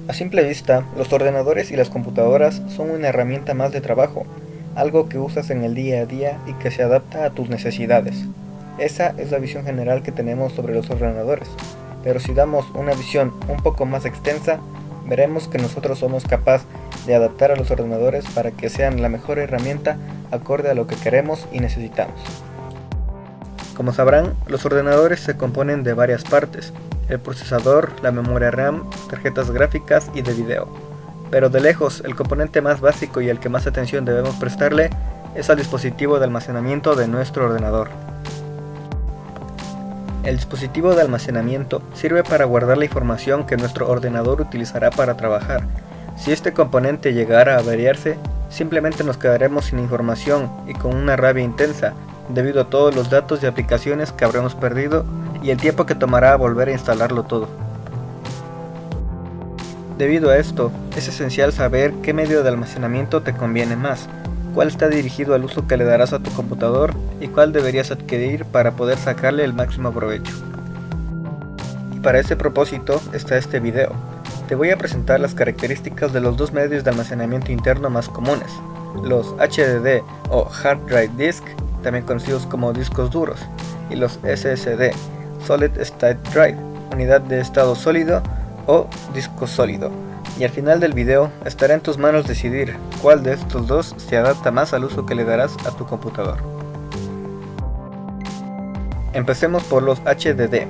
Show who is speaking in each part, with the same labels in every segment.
Speaker 1: A simple vista, los ordenadores y las computadoras son una herramienta más de trabajo, algo que usas en el día a día y que se adapta a tus necesidades. Esa es la visión general que tenemos sobre los ordenadores, pero si damos una visión un poco más extensa, veremos que nosotros somos capaces de adaptar a los ordenadores para que sean la mejor herramienta acorde a lo que queremos y necesitamos. Como sabrán, los ordenadores se componen de varias partes: el procesador, la memoria RAM, tarjetas gráficas y de video. Pero de lejos, el componente más básico y el que más atención debemos prestarle es al dispositivo de almacenamiento de nuestro ordenador. El dispositivo de almacenamiento sirve para guardar la información que nuestro ordenador utilizará para trabajar. Si este componente llegara a averiarse, simplemente nos quedaremos sin información y con una rabia intensa, debido a todos los datos y aplicaciones que habremos perdido y el tiempo que tomará volver a instalarlo todo. Debido a esto, es esencial saber qué medio de almacenamiento te conviene más, cuál está dirigido al uso que le darás a tu computador y cuál deberías adquirir para poder sacarle el máximo provecho. Y para ese propósito está este video. Te voy a presentar las características de los dos medios de almacenamiento interno más comunes, los HDD o Hard Drive Disk, también conocidos como discos duros, y los SSD, Solid State Drive, unidad de estado sólido o disco sólido. Y al final del video estará en tus manos decidir cuál de estos dos se adapta más al uso que le darás a tu computador. Empecemos por los HDD.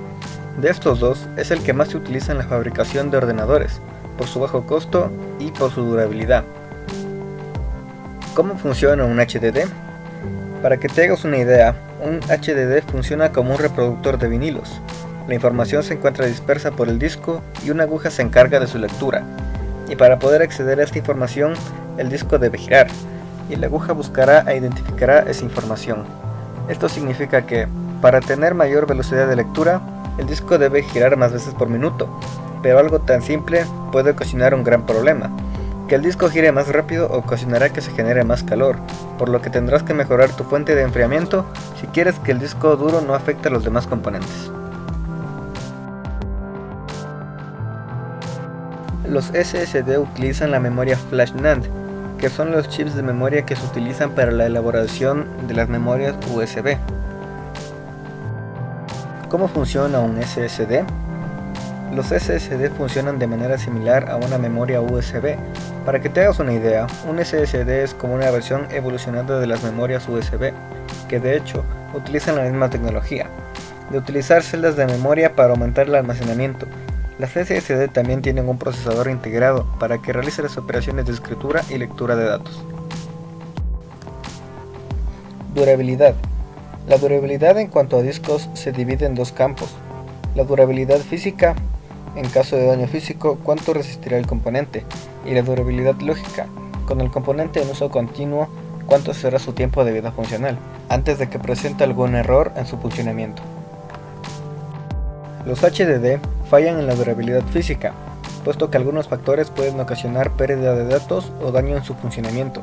Speaker 1: De estos dos es el que más se utiliza en la fabricación de ordenadores, por su bajo costo y por su durabilidad. ¿Cómo funciona un HDD? Para que te hagas una idea, un HDD funciona como un reproductor de vinilos. La información se encuentra dispersa por el disco y una aguja se encarga de su lectura. Y para poder acceder a esta información, el disco debe girar, y la aguja buscará e identificará esa información. Esto significa que, para tener mayor velocidad de lectura, el disco debe girar más veces por minuto, pero algo tan simple puede ocasionar un gran problema. Que el disco gire más rápido ocasionará que se genere más calor, por lo que tendrás que mejorar tu fuente de enfriamiento si quieres que el disco duro no afecte a los demás componentes. Los SSD utilizan la memoria Flash NAND, que son los chips de memoria que se utilizan para la elaboración de las memorias USB. ¿Cómo funciona un SSD? Los SSD funcionan de manera similar a una memoria USB. Para que te hagas una idea, un SSD es como una versión evolucionada de las memorias USB, que de hecho utilizan la misma tecnología, de utilizar celdas de memoria para aumentar el almacenamiento. Las SSD también tienen un procesador integrado para que realice las operaciones de escritura y lectura de datos. Durabilidad. La durabilidad en cuanto a discos se divide en dos campos: la durabilidad física, en caso de daño físico, cuánto resistirá el componente, y la durabilidad lógica, con el componente en uso continuo, cuánto será su tiempo de vida funcional, antes de que presente algún error en su funcionamiento. Los HDD fallan en la durabilidad física, puesto que algunos factores pueden ocasionar pérdida de datos o daño en su funcionamiento,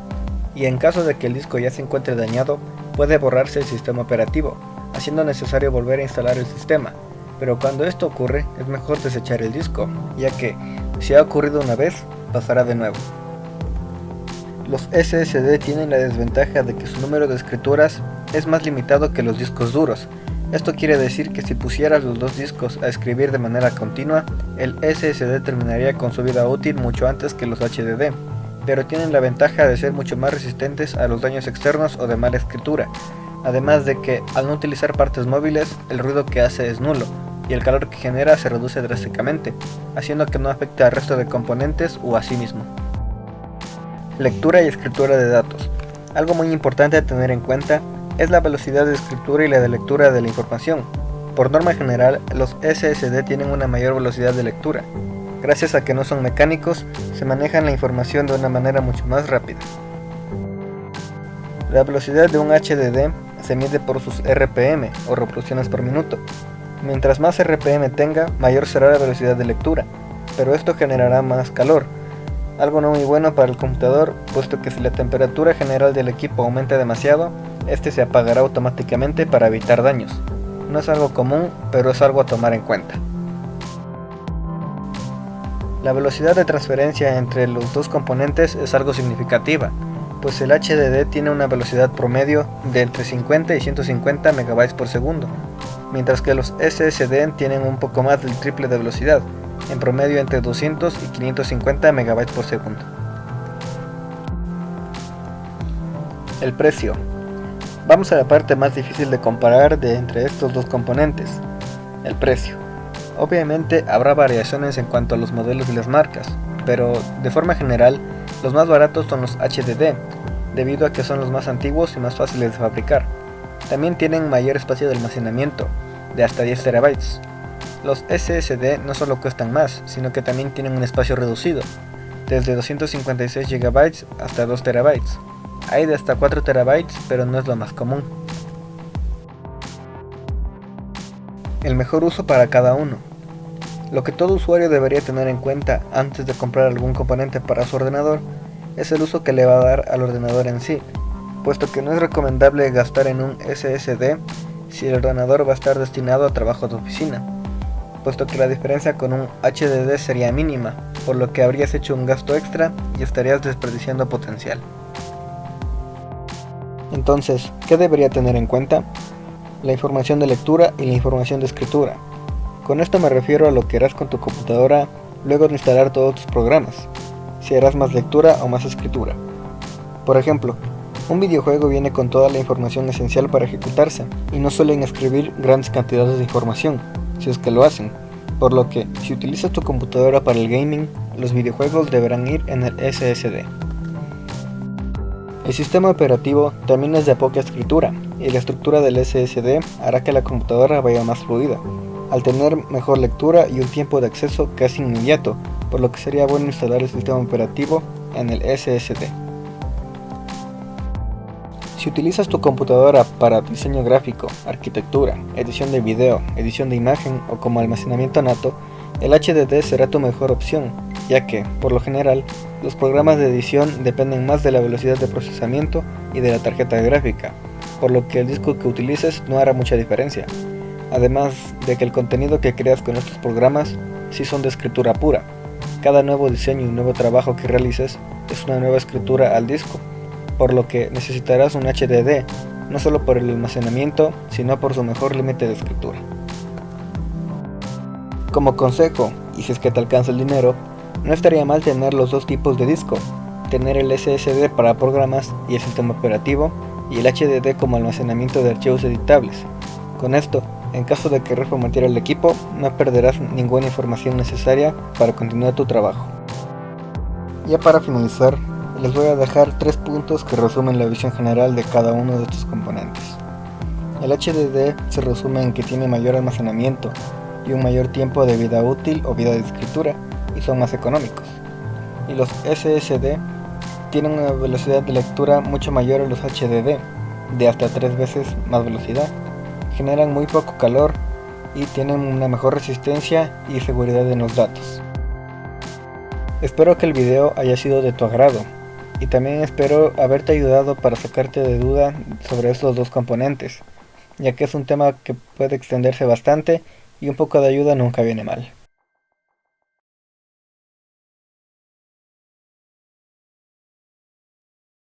Speaker 1: y en caso de que el disco ya se encuentre dañado, puede borrarse el sistema operativo, haciendo necesario volver a instalar el sistema. Pero cuando esto ocurre, es mejor desechar el disco, ya que, si ha ocurrido una vez, pasará de nuevo. Los SSD tienen la desventaja de que su número de escrituras es más limitado que los discos duros. Esto quiere decir que si pusieras los dos discos a escribir de manera continua, el SSD terminaría con su vida útil mucho antes que los HDD, pero tienen la ventaja de ser mucho más resistentes a los daños externos o de mala escritura, además de que, al no utilizar partes móviles, el ruido que hace es nulo, y el calor que genera se reduce drásticamente, haciendo que no afecte al resto de componentes o a sí mismo. Lectura y escritura de datos. Algo muy importante a tener en cuenta es la velocidad de escritura y la de lectura de la información. Por norma general, los SSD tienen una mayor velocidad de lectura. Gracias a que no son mecánicos, se manejan la información de una manera mucho más rápida. La velocidad de un HDD se mide por sus RPM o reproducciones por minuto. Mientras más RPM tenga, mayor será la velocidad de lectura, pero esto generará más calor, algo no muy bueno para el computador, puesto que si la temperatura general del equipo aumenta demasiado, este se apagará automáticamente para evitar daños. No es algo común, pero es algo a tomar en cuenta. La velocidad de transferencia entre los dos componentes es algo significativa, pues el HDD tiene una velocidad promedio de entre 50 y 150 MB por segundo, mientras que los SSD tienen un poco más del triple de velocidad, en promedio entre 200 y 550 MB por segundo. El precio. Vamos a la parte más difícil de comparar de entre estos dos componentes, el precio. Obviamente habrá variaciones en cuanto a los modelos y las marcas, pero de forma general los más baratos son los HDD, debido a que son los más antiguos y más fáciles de fabricar. También tienen mayor espacio de almacenamiento, de hasta 10 TB. Los SSD no solo cuestan más, sino que también tienen un espacio reducido, desde 256 GB hasta 2 TB. Hay de hasta 4 TB, pero no es lo más común. El mejor uso para cada uno. Lo que todo usuario debería tener en cuenta antes de comprar algún componente para su ordenador es el uso que le va a dar al ordenador en sí, puesto que no es recomendable gastar en un SSD si el ordenador va a estar destinado a trabajo de oficina, puesto que la diferencia con un HDD sería mínima, por lo que habrías hecho un gasto extra y estarías desperdiciando potencial. Entonces, ¿qué debería tener en cuenta? La información de lectura y la información de escritura. Con esto me refiero a lo que harás con tu computadora luego de instalar todos tus programas, si harás más lectura o más escritura. Por ejemplo, un videojuego viene con toda la información esencial para ejecutarse y no suelen escribir grandes cantidades de información, si es que lo hacen, por lo que si utilizas tu computadora para el gaming, los videojuegos deberán ir en el SSD. El sistema operativo también es de poca escritura y la estructura del SSD hará que la computadora vaya más fluida, al tener mejor lectura y un tiempo de acceso casi inmediato, por lo que sería bueno instalar el sistema operativo en el SSD. Si utilizas tu computadora para diseño gráfico, arquitectura, edición de video, edición de imagen o como almacenamiento nato, el HDD será tu mejor opción, ya que, por lo general, los programas de edición dependen más de la velocidad de procesamiento y de la tarjeta gráfica, por lo que el disco que utilices no hará mucha diferencia. Además de que el contenido que creas con estos programas sí son de escritura pura. Cada nuevo diseño y nuevo trabajo que realices es una nueva escritura al disco, por lo que necesitarás un HDD, no solo por el almacenamiento, sino por su mejor límite de escritura. Como consejo, y si es que te alcanza el dinero, no estaría mal tener los dos tipos de disco, tener el SSD para programas y el sistema operativo, y el HDD como almacenamiento de archivos editables. Con esto, en caso de querer formatear el equipo, no perderás ninguna información necesaria para continuar tu trabajo. Ya para finalizar, les voy a dejar 3 puntos que resumen la visión general de cada uno de estos componentes. El HDD se resume en que tiene mayor almacenamiento y un mayor tiempo de vida útil o vida de escritura, y son más económicos. Y los SSD tienen una velocidad de lectura mucho mayor a los HDD, de hasta 3 veces más velocidad, generan muy poco calor y tienen una mejor resistencia y seguridad en los datos. Espero que el video haya sido de tu agrado, y también espero haberte ayudado para sacarte de duda sobre estos dos componentes, ya que es un tema que puede extenderse bastante y un poco de ayuda nunca viene mal.